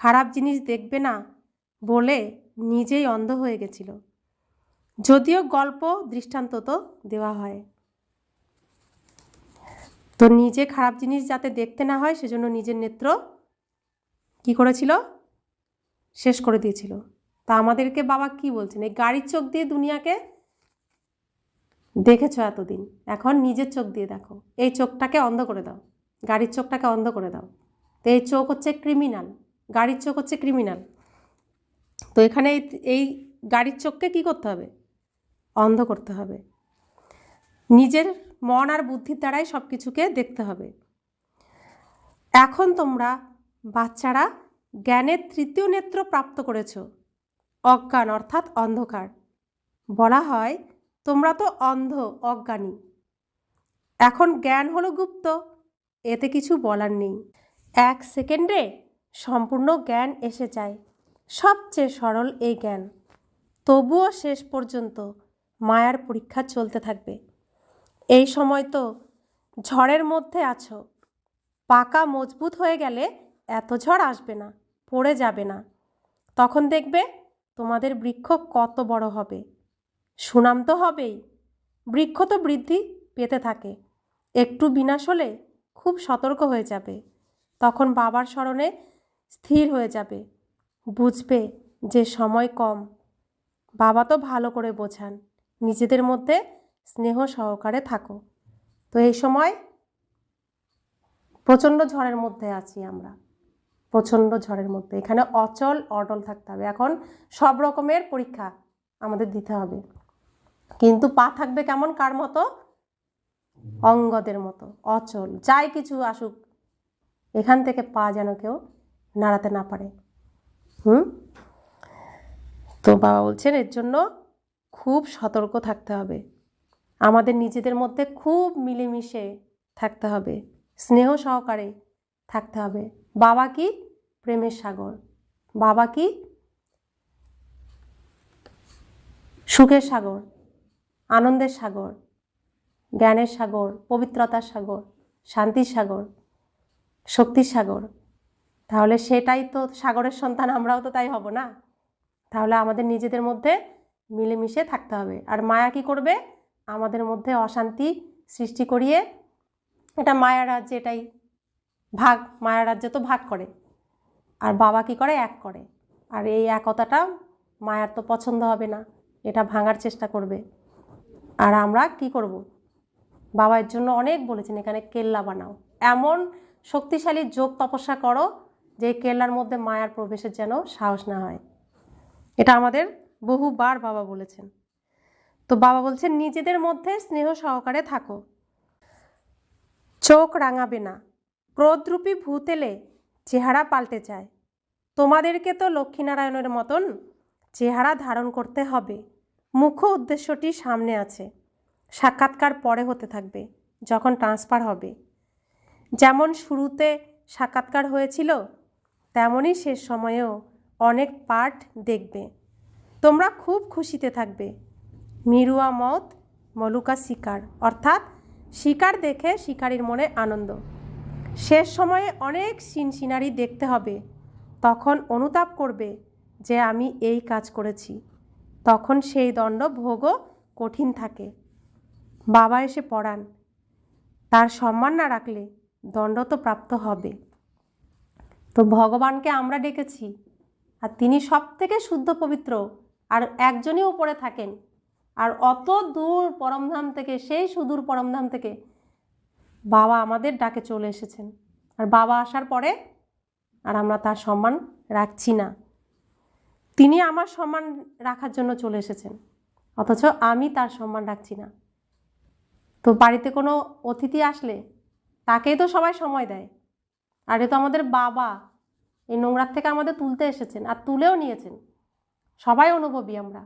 খারাপ জিনিস দেখবে না বলে নিজেই অন্ধ হয়ে গেছিল। যদিও গল্প দৃষ্টান্ত তো দেওয়া হয়, তো নিজে খারাপ জিনিস যাতে দেখতে না হয় সেজন্য নিজের নেত্র কি করেছিল? শেষ করে দিয়েছিল। তা আমাদেরকে বাবা কি বলছেন? এই গাড়ির চোখ দিয়ে দুনিয়াকে দেখেছ এতদিন, এখন নিজের চোখ দিয়ে দেখো। এই চোখটাকে অন্ধ করে দাও, গাড়ির চোখটাকে অন্ধ করে দাও। তো এই চোখ হচ্ছে ক্রিমিনাল, গাড়ির চোখ হচ্ছে ক্রিমিনাল। তো এখানে এই গাড়ির চোখকে কি করতে হবে? অন্ধ করতে হবে। নিজের মন আর বুদ্ধির দ্বারাই সব কিছুকে দেখতে হবে। এখন তোমরা বাচ্চারা জ্ঞানের তৃতীয় নেত্র প্রাপ্ত করেছ, অজ্ঞান অর্থাৎ অন্ধকার। বলা হয় তোমরা তো অন্ধ, অজ্ঞানী। এখন জ্ঞান হলো গুপ্ত, এতে কিছু বলার নেই। 1 সেকেন্ডে সম্পূর্ণ জ্ঞান এসে যায়, সবচেয়ে সরল এই জ্ঞান। তবুও শেষ পর্যন্ত মায়ার পরীক্ষা চলতে থাকবে। এই সময় তো ঝড়ের মধ্যে আছো, পাকা মজবুত হয়ে গেলে এত ঝড় আসবে না, পড়ে যাবে না। তখন দেখবে তোমাদের বৃক্ষ কত বড় হবে, সুনাম তো হবেই। বৃক্ষ তো বৃদ্ধি পেতে থাকে, একটু বিনাশ হলে খুব সতর্ক হয়ে যাবে। তখন বাবার স্মরণে স্থির হয়ে যাবে, বুঝবে যে সময় কম। বাবা তো ভালো করে বোঝান, নিজেদের মধ্যে স্নেহ সহকারে থাকো। তো এই সময় প্রচণ্ড ঝড়ের মধ্যে আছি আমরা, প্রচণ্ড ঝড়ের মধ্যে। এখানে অচল অটল থাকতে হবে। এখন সব রকমের পরীক্ষা আমাদের দিতে হবে, কিন্তু পা থাকবে কেমন? কার মতো? অঙ্গদের মতো অচল। যাই কিছু আসুক, এখান থেকে পা যেন কেউ নাড়াতে না পারে। তো বাবা বলছেন এর জন্য খুব সতর্ক থাকতে হবে। আমাদের নিজেদের মধ্যে খুব মিলেমিশে থাকতে হবে, স্নেহ সহকারে থাকতে হবে। বাবা কি? প্রেমের সাগর। বাবা কি? সুখের সাগর, আনন্দের সাগর, জ্ঞানের সাগর, পবিত্রতার সাগর, শান্তির সাগর, শক্তির সাগর। তাহলে সেটাই তো সাগরের সন্তান, আমরাও তো তাই হব না? তাহলে আমাদের নিজেদের মধ্যে মিলেমিশে থাকতে হবে। আর মায়া কি করবে? আমাদের মধ্যে অশান্তি সৃষ্টি করিয়ে, এটা মায়া রাজ্য, এটাই ভাগ, মায়া রাজ্য তো ভাগ করে, আর বাবা কি করে? এক করে। আর এই একতাটা মায়ার তো পছন্দ হবে না, এটা ভাঙার চেষ্টা করবে। আর আমরা কি করব? বাবার জন্য অনেক বলেছেন এখানে কেল্লা বানাও, এমন শক্তিশালী যোগ তপস্যা করো যে কেল্লার মধ্যে মায়ার প্রবেশের যেন সাহস না হয়। এটা আমাদের বহুবার বাবা বলেছেন। তো বাবা বলছেন নিজেদের মধ্যে স্নেহ সহকারে থাকো, চোখ রাঙাবে না, ক্রোধরূপী ভূত এলে চেহারা পাল্টে যায়। তোমাদেরকে তো লক্ষ্মীনারায়ণের মতন চেহারা ধারণ করতে হবে। মুখ্য উদ্দেশ্যটি সামনে আছে, সাক্ষাৎকার পরে হতে থাকবে যখন ট্রান্সফার হবে। যেমন শুরুতে সাক্ষাৎকার হয়েছিল তেমনই শেষ সময়েও অনেক পার্ট দেখবে। তোমরা খুব খুশিতে থাকবে। মিরুয়া মত মলুকা শিকার, অর্থাৎ শিকার দেখে শিকারীর মনে আনন্দ। শেষ সময়ে অনেক সিনসিনারি দেখতে হবে, তখন অনুতাপ করবে যে আমি এই কাজ করেছি। তখন সেই দণ্ড ভোগও কঠিন থাকে। বাবা এসে পড়ান, তার সম্মান না রাখলে দণ্ড তো প্রাপ্ত হবে। তো ভগবানকে আমরা ডেকেছি, আর তিনি সব থেকে শুদ্ধ পবিত্র, আর একজনই উপরে থাকেন। আর অত দূর পরমধাম থেকে, সেই সুদূর পরমধাম থেকে বাবা আমাদের ডাকে চলে এসেছেন। আর বাবা আসার পরে আর আমরা তার সম্মান রাখছি না। তিনি আমার সম্মান রাখার জন্য চলে এসেছেন, অথচ আমি তার সম্মান রাখছি না। তো বাড়িতে কোনো অতিথি আসলে তাকেই তো সবাই সময় দেয়। আর এ তো আমাদের বাবা এই নোংরার থেকে আমাদের তুলতে এসেছেন, আর তুলেও নিয়েছেন। সবাই অনুভবী আমরা,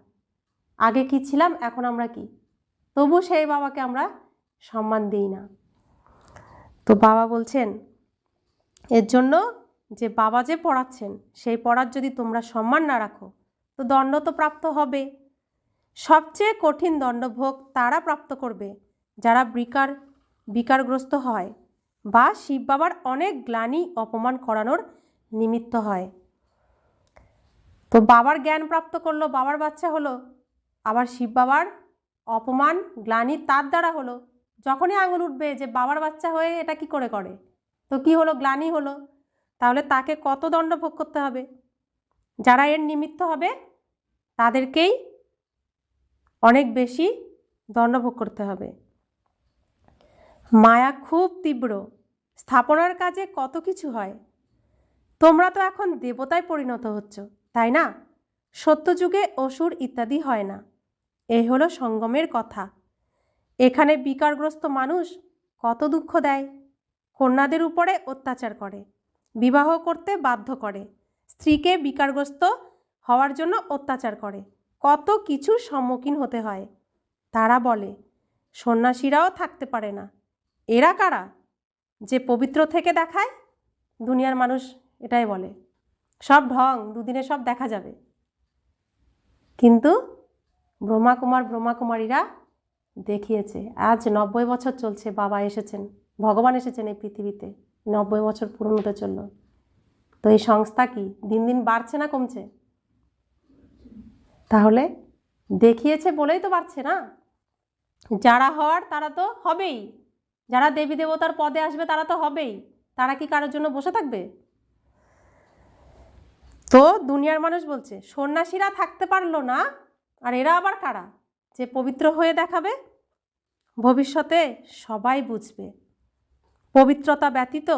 আগে কি ছিলাম এখন আমরা কি, তবু সেই বাবাকে আমরা সম্মান দিই না। তো বাবা বলছেন এর জন্য যে বাবা যে পড়াচ্ছেন সেই পড়ার যদি তোমরা সম্মান না রাখো তো দণ্ড তো প্রাপ্ত হবে। সবচেয়ে কঠিন দণ্ডভোগ তারা প্রাপ্ত করবে যারা বিকারগ্রস্ত হয় বা শিব বাবার অনেক গ্লানি অপমান করানোর নিমিত্ত হয়। তো বাবার জ্ঞান প্রাপ্ত করলো, বাবার বাচ্চা হলো, আবার শিব বাবার অপমান গ্লানি তার দ্বারা হলো। যখনই আঙুল উঠবে যে বাবার বাচ্চা হয়ে এটা কি করে করে, তো কি হলো? গ্লানি হলো। তাহলে তাকে কত দণ্ড ভোগ করতে হবে? যারা এর নিমিত্ত হবে তাদেরকেই অনেক বেশি দণ্ড ভোগ করতে হবে। মায়া খুব তীব্র, স্থাপনার কাজে কত কিছু হয়। তোমরা তো এখন দেবতায় পরিণত হচ্ছ, তাই না? সত্যযুগে অসুর ইত্যাদি হয় না। এই হলো সঙ্গমের কথা। এখানে বিকারগ্রস্ত মানুষ কত দুঃখ দেয়। কন্যাদের উপরে অত্যাচার করে, বিবাহ করতে বাধ্য করে, স্ত্রীকে বিকারগ্রস্ত হওয়ার জন্য অত্যাচার করে, কত কিছুর সম্মুখীন হতে হয়। তারা বলে সন্ন্যাসীরাও থাকতে পারে না। এরা কারা যে পবিত্র থেকে দেখায়? দুনিয়ার মানুষ এটাই বলে, সব ঢং, দুদিনে সব দেখা যাবে। কিন্তু ব্রহ্মাকুমারীরা দেখিয়েছে। আজ 90 বছর চলছে বাবা এসেছেন, ভগবান এসেছেন এই পৃথিবীতে, 90 বছর পূর্ণ হতে চলল। তো এই সংস্থা কি দিন দিন বাড়ছে না কমছে? তাহলে দেখিয়েছে বলেই তো বাড়ছে না। যারা হওয়ার তারা তো হবেই, যারা দেবী দেবতার পদে আসবে তারা তো হবেই। তারা কি কারোর জন্য বসে থাকবে? তো দুনিয়ার মানুষ বলছে সন্ন্যাসীরা থাকতে পারলো না, আর এরা আবার কারা যে পবিত্র হয়ে দেখাবে? ভবিষ্যতে সবাই বুঝবে পবিত্রতা ব্যতীত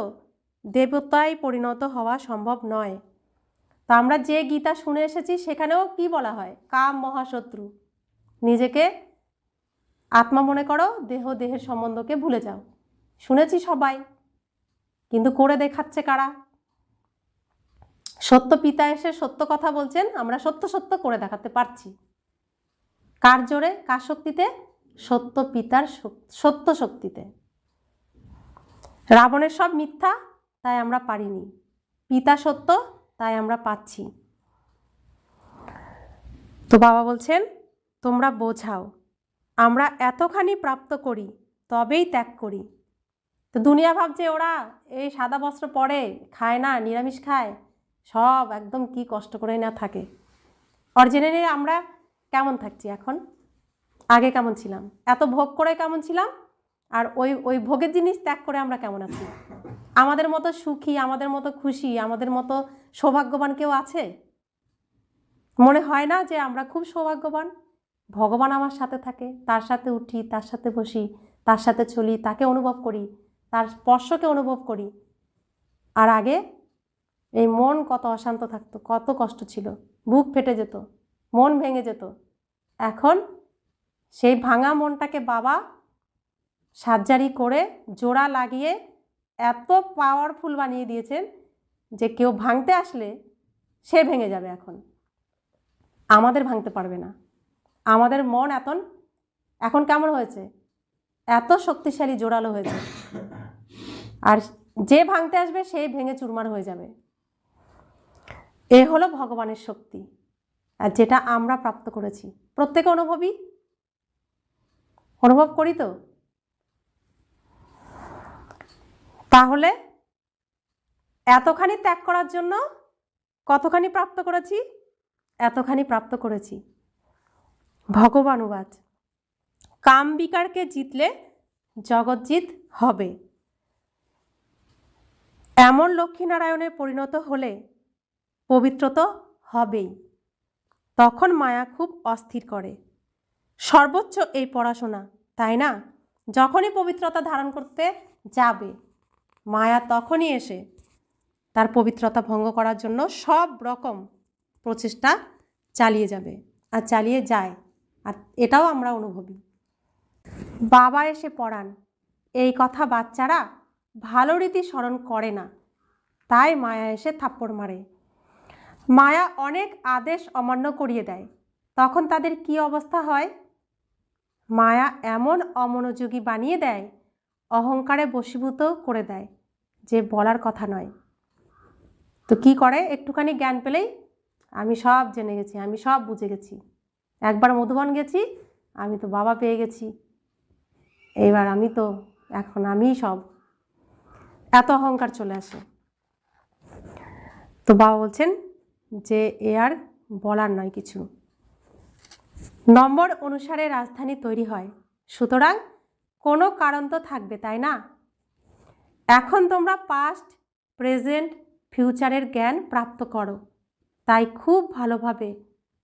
দেবতায় পরিণত হওয়া সম্ভব নয়। তা আমরা যে গীতা শুনে এসেছি সেখানেও কি বলা হয়? কাম মহাশত্রু। নিজেকে আত্মা মনে করো, দেহের সম্বন্ধকে ভুলে যাও। শুনেছি সবাই, কিন্তু করে দেখাচ্ছে কারা? সত্য পিতা এসে সত্য কথা বলছেন, আমরা সত্য সত্য করে দেখাতে পারছি। কার জোরে, কার শক্তিতে? সত্য পিতার সত্য শক্তিতে। রাবণের সব মিথ্যা, তাই আমরা পারিনি। পিতা সত্য, তাই আমরা পাচ্ছি। তো বাবা বলছেন তোমরা বোঝাও। আমরা এতখানি প্রাপ্ত করি, তবেই ত্যাগ করি। তো দুনিয়া ভাবছে ওরা এই সাদা বস্ত্র পরে, খায় না, নিরামিষ খায়, সব একদম কি কষ্ট করে না থাকে। অরিজিনালি আমরা কেমন থাকছি এখন, আগে কেমন ছিলাম, এত ভোগ করে কেমন ছিলাম, আর ওই ওই ভোগের জিনিস ত্যাগ করে আমরা কেমন আছি? আমাদের মতো সুখী, আমাদের মতো খুশি, আমাদের মতো সৌভাগ্যবান কেউ আছে? মনে হয় না যে আমরা খুব সৌভাগ্যবান? ভগবান আমার সাথে থাকে, তার সাথে উঠি, তার সাথে বসি, তার সাথে চলি, তাকে অনুভব করি, তার স্পর্শকে অনুভব করি। আর আগে এই মন কত অশান্ত থাকতো, কত কষ্ট ছিল, বুক ফেটে যেত, মন ভেঙে যেত। এখন সেই ভাঙা মনটাকে বাবা সার্জারি করে জোড়া লাগিয়ে এত পাওয়ারফুল বানিয়ে দিয়েছেন যে কেউ ভাঙতে আসলে সে ভেঙে যাবে। এখন আমাদের ভাঙতে পারবে না। আমাদের মন এখন কেমন হয়েছে, এত শক্তিশালী জোরালো হয়েছে, আর যে ভাঙতে আসবে সেই ভেঙে চুরমার হয়ে যাবে। এ হলো ভগবানের শক্তি, আর যেটা আমরা প্রাপ্ত করেছি। প্রত্যেকে অনুভব করি তো। তাহলে এতখানি ত্যাগ করার জন্য কতখানি প্রাপ্ত করেছি? এতখানি প্রাপ্ত করেছি। ভগবান উবাচ, কাম বিকারকে জিতলে জগজ্জিত হবে। এমন লক্ষ্মীনারায়ণে পরিণত হলে পবিত্র তো হবেই। তখন মায়া খুব অস্থির করে। সর্বোচ্চ এই পড়াশোনা, তাই না? যখনই পবিত্রতা ধারণ করতে যাবে, মায়া তখনই এসে তার পবিত্রতা ভঙ্গ করার জন্য সব রকম প্রচেষ্টা চালিয়ে যাবে, আর চালিয়ে যায়। আর এটাও আমরা অনুভবী। বাবা এসে পড়ান, এই কথা বাচ্চারা ভালো রীতি স্মরণ করে না, তাই মায়া এসে থাপ্পড় মারে। মায়া অনেক আদেশ অমান্য করিয়ে দেয়, তখন তাদের কি অবস্থা হয়? মায়া এমন অমনোযোগী বানিয়ে দেয়, অহংকারে বশীভূত করে দেয় যে বলার কথা নয়। তো কি করে? একটুখানি জ্ঞান পেলেই আমি সব জেনে গেছি, আমি সব বুঝে গেছি, একবার মধুবন গেছি, আমি তো বাবা পেয়ে গেছি, এইবার এখন আমিই সব, এত অহংকার চলে আসে। তো বাবা বলছেন যে এ আর বলার নয় কিছু। নম্বর অনুসারে রাজধানী তৈরি হয়, সুতরাং কোনো কারণ তো থাকবে, তাই না? এখন তোমরা পাস্ট, প্রেজেন্ট, ফিউচারের জ্ঞান প্রাপ্ত করো, তাই খুব ভালোভাবে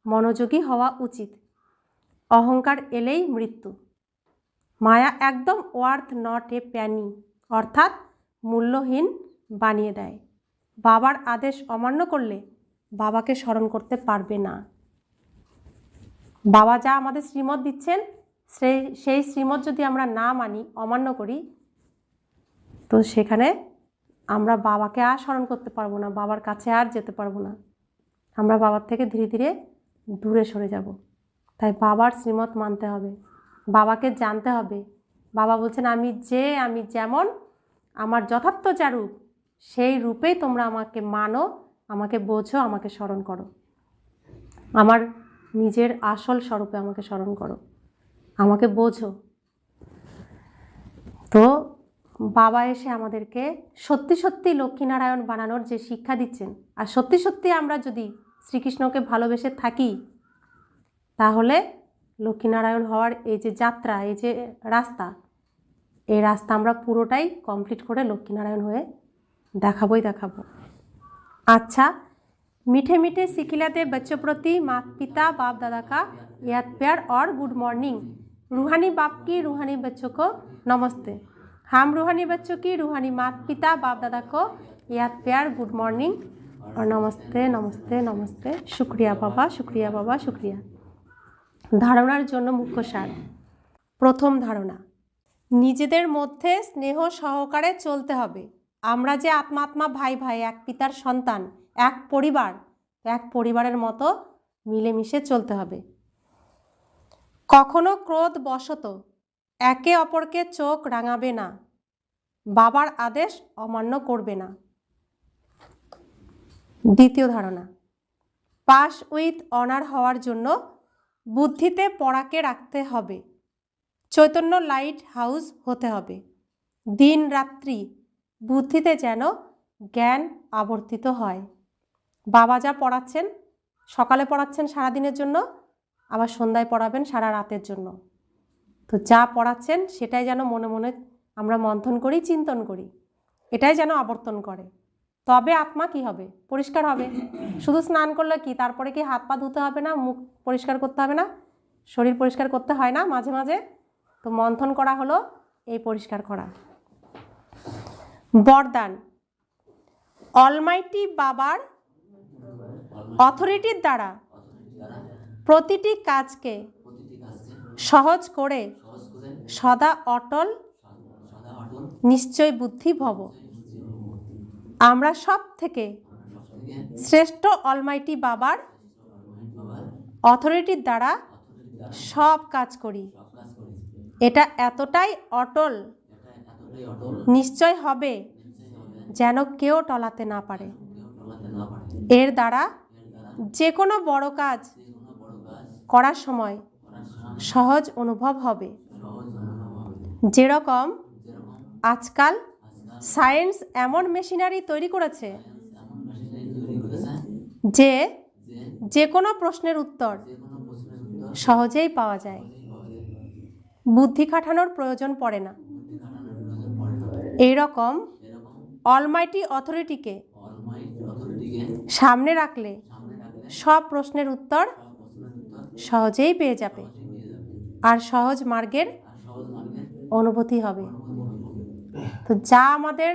মনোযোগী হওয়া উচিত। অহংকার এলেই মৃত্যু। মায়া একদম ওয়ার্থ নট এ প্যানি, অর্থাৎ মূল্যহীন বানিয়ে দেয়। বাবার আদেশ অমান্য করলে বাবাকে স্মরণ করতে পারবে না। বাবা যা আমাদের শ্রীমত দিচ্ছেন, সেই শ্রীমত যদি আমরা না মানি, অমান্য করি, তো সেখানে আমরা বাবাকে আর স্মরণ করতে পারবো না, বাবার কাছে আর যেতে পারবো না। আমরা বাবার থেকে ধীরে ধীরে দূরে সরে যাব। তাই বাবার শ্রীমত মানতে হবে, বাবাকে জানতে হবে। বাবা বলছেন আমি যেমন, আমার যথার্থ যা রূপ, সেই রূপেই তোমরা আমাকে মানো, আমাকে বোঝো, আমাকে স্মরণ করো। আমার নিজের আসল স্বরূপে আমাকে স্মরণ করো, আমাকে বোঝো। তো বাবা এসে আমাদেরকে সত্যি সত্যি লক্ষ্মীনারায়ণ বানানোর যে শিক্ষা দিচ্ছেন, আর সত্যি সত্যি আমরা যদি শ্রীকৃষ্ণকে ভালোবেসে থাকি, তাহলে লক্ষ্মীনারায়ণ হওয়ার এই যে যাত্রা, এই যে রাস্তা, এই রাস্তা আমরা পুরোটাই কমপ্লিট করে লক্ষ্মীনারায়ণ হয়ে দেখাবো। अच्छा, मीठे मीठे सिखिलाते बच्चों प्रति माता पिता बाप दादा का याद प्यार और गुड मॉर्निंग। रूहानी बाप की रूहानी बच्चों को नमस्ते। हम रूहानी बच्चों की रूहानी माता पिता बाप दादा को याद प्यार गुड मॉर्निंग और नमस्ते नमस्ते नमस्ते। शुक्रिया बाबा, शुक्रिया बाबा, शुक्रिया। धारणार जन्य मुख्य सार। प्रथम धारणा, নিজেদের মধ্যে স্নেহ সহকারে চলতে হবে। আমরা যে আত্মা ভাই ভাই, এক পিতার সন্তান, এক পরিবারের মতো মিলেমিশে চলতে হবে। কখনো ক্রোধ বশত একে অপরকে চোখ রাঙাবে না, বাবার আদেশ অমান্য করবে না। দ্বিতীয় ধারণা, পাস উইথ অনার হওয়ার জন্য বুদ্ধিতে পড়াকে রাখতে হবে। চৈতন্য লাইট হাউস হতে হবে। দিন রাত্রি বুদ্ধিতে যেন জ্ঞান আবর্তিত হয়। বাবা যা পড়াচ্ছেন, সকালে পড়াচ্ছেন সারাদিনের জন্য, আবার সন্ধ্যায় পড়াবেন সারা রাতের জন্য। তো যা পড়াচ্ছেন সেটাই যেন মনে মনে আমরা মন্থন করি, চিন্তন করি, এটাই যেন আবর্তন করে। তবে আত্মা কি হবে? পরিষ্কার হবে। শুধু স্নান করলে কি তারপরে কি হাত পা ধুতে হবে না, মুখ পরিষ্কার করতে হবে না, শরীর পরিষ্কার করতে হয় না মাঝে মাঝে? তো মন্থন করা হলো এই পরিষ্কার করা। বরদান, অলমাইটি বাবার অথরিটির দ্বারা প্রতিটি কাজকে সহজ করে সদা অটল নিশ্চয় বুদ্ধি ভব। আমরা সব থেকে শ্রেষ্ঠ অলমাইটি বাবার অথরিটির দ্বারা সব কাজ করি। এটা এতটাই অটল নিশ্চয় হবে যেন কেউ টলাতে না পারে। এর দ্বারা যে কোনো বড় কাজ করার সময় সহজ অনুভব হবে। যেরকম আজকাল সায়েন্স এমন মেশিনারি তৈরি করেছে যে যে কোনো প্রশ্নের উত্তর সহজেই পাওয়া যায়, বুদ্ধি খাটানোর প্রয়োজন পড়ে না। এইরকম অলমাইটি অথরিটিকে সামনে রাখলে সব প্রশ্নের উত্তর সহজেই পেয়ে যাবে, আর সহজ মার্গের অনুভূতি হবে। তো যা আমাদের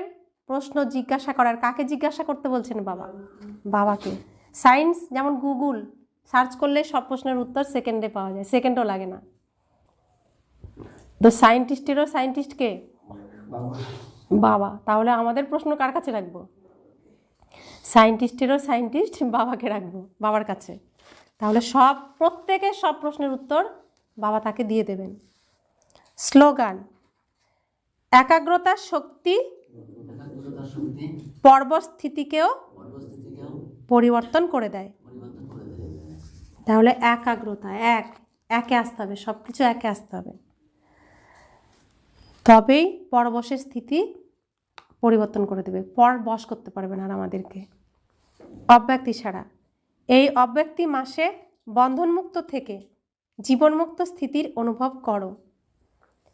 প্রশ্ন জিজ্ঞাসা করার, কাকে জিজ্ঞাসা করতে বলছেন? বাবা, বাবাকে। সায়েন্স যেমন গুগল সার্চ করলে সব প্রশ্নের উত্তর সেকেন্ডে পাওয়া যায়, সেকেন্ডও লাগে না। তো সায়েন্টিস্টেরও সায়েন্টিস্ট কে? বাবা। তাহলে আমাদের প্রশ্ন কার কাছে রাখবো? সায়েন্টিস্টেরও সায়েন্টিস্ট বাবাকে রাখবো, বাবার কাছে। তাহলে প্রত্যেকের সব প্রশ্নের উত্তর বাবা তাকে দিয়ে দেবেন। স্লোগান, একাগ্রতার শক্তি পর্বস্থিতিকেও পরিবর্তন করে দেয়। তাহলে একাগ্রতা, একে আসতে হবে, সব কিছু একে আসতে হবে, তবেই পরবশের স্থিতি পরিবর্তন করে দেবে। পর বশ করতে পারবে না আর আমাদেরকে। অব্যক্তি ছাড়া এই অব্যক্তি মাসে বন্ধনমুক্ত থেকে জীবনমুক্ত স্থিতির অনুভব করো।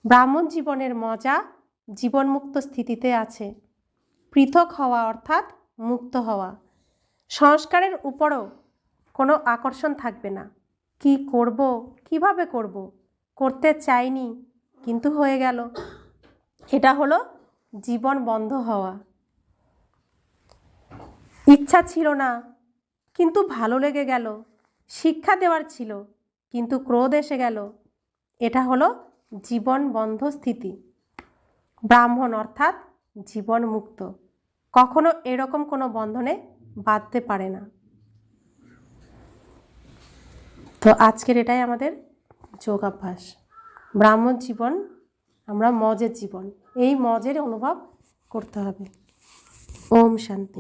ব্রাহ্মণ জীবনের মজা জীবনমুক্ত স্থিতিতে আছে। পৃথক হওয়া অর্থাৎ মুক্ত হওয়া। সংস্কারের উপরও কোনো আকর্ষণ থাকবে না। কি করব, কিভাবে করব, করতে চাইনি কিন্তু হয়ে গেল, এটা হলো জীবন বন্ধ হওয়া। ইচ্ছা ছিল না কিন্তু ভালো লেগে গেল, শিক্ষা দেওয়ার ছিল কিন্তু ক্রোধ এসে গেল, এটা হলো জীবন বন্ধ স্থিতি। ব্রাহ্মণ অর্থাৎ জীবন মুক্ত, কখনো এরকম কোনো বন্ধনে বাঁধতে পারে না। তো আজকের এটাই আমাদের যোগাভ্যাস। ব্রাহ্মণ জীবন, আমরা মজের জীবন, এই মজের অনুভব করতে হবে। ওম শান্তি।